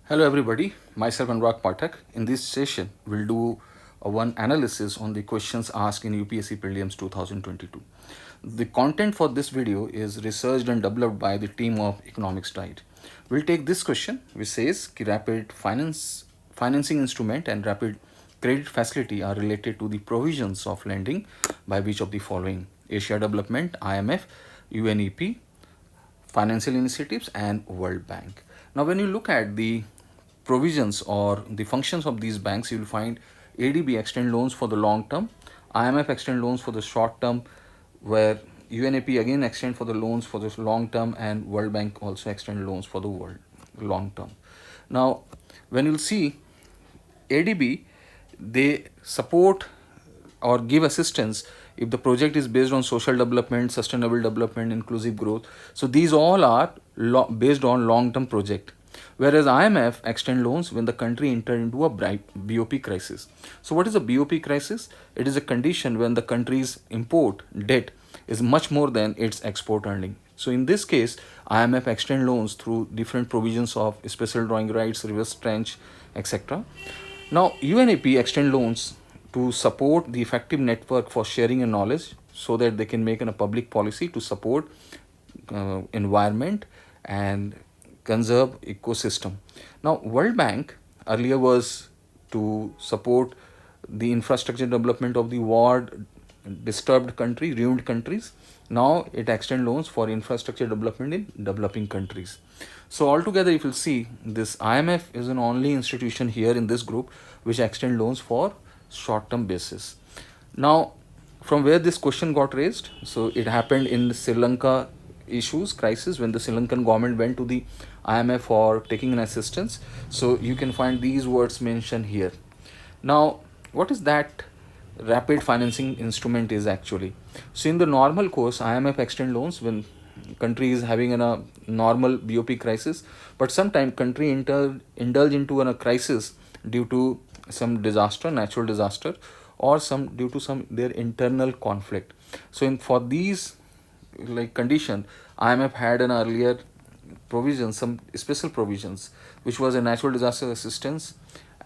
Hello everybody, myself Anurag Pathak. In this session, we'll do one analysis on the questions asked in UPSC Prelims 2022. The content for this video is researched and developed by the team of Economics Tide. We'll take this question which says कि rapid financing instrument and rapid credit facility are related to the provisions of lending by which of the following: Asia Development, IMF, UNEP, financial initiatives and World Bank. Now when you look at the provisions or the functions of these banks, you will find ADB extend loans for the long term, IMF extend loans for the short term, where UNEP again extend for the loans for the long term, and World Bank also extend loans for the long term. Now when you'll see ADB, they support or give assistance if the project is based on social development, sustainable development, inclusive growth. So these all are based on long-term project. Whereas IMF extend loans when the country enter into a BOP crisis. So what is a BOP crisis? It is a condition when the country's import debt is much more than its export earning. So in this case, IMF extend loans through different provisions of special drawing rights, reverse tranche, etc. Now UNEP extend loans to support the effective network for sharing and knowledge so that they can make a public policy to support environment and conserve ecosystem. Now World Bank earlier was to support the infrastructure development of the war disturbed country, ruined countries. Now it extend loans for infrastructure development in developing countries. So altogether, if you see, this IMF is an only institution here in this group which extend loans for short-term basis. Now, from where this question got raised, so it happened in the Sri Lanka issues crisis when the Sri Lankan government went to the IMF for taking an assistance. So you can find these words mentioned here. Now, what is that rapid financing instrument is actually? So in the normal course, IMF extend loans when country is having a normal BOP crisis, but sometimes country indulge into a crisis due to some disaster, natural disaster, or some due to some their internal conflict. So for these condition, IMF had an earlier provision, some special provisions, which was a natural disaster assistance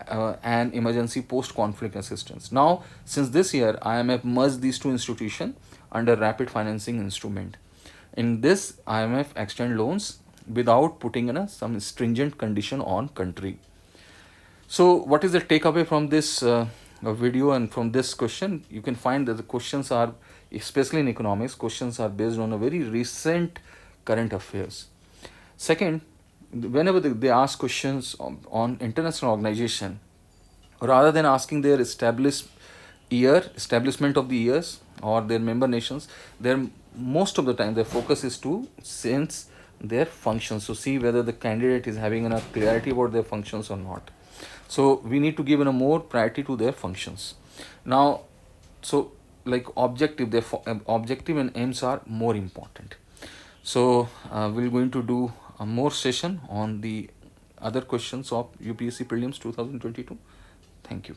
and emergency post-conflict assistance. Now, since this year, IMF merged these two institutions under rapid financing instrument. In this, IMF extend loans without putting in some stringent condition on country. So what is the takeaway from this video and from this question? You can find that the questions are, especially in economics, questions are based on a very recent current affairs. Second, whenever they ask questions on international organization, rather than asking their establishment of the years or their member nations, most of the time their focus is to sense their functions, to see whether the candidate is having enough clarity about their functions or not. So we need to give a more priority to their functions. Now, so objective and aims are more important. So we're going to do a more session on the other questions of UPSC Prelims 2022. Thank you.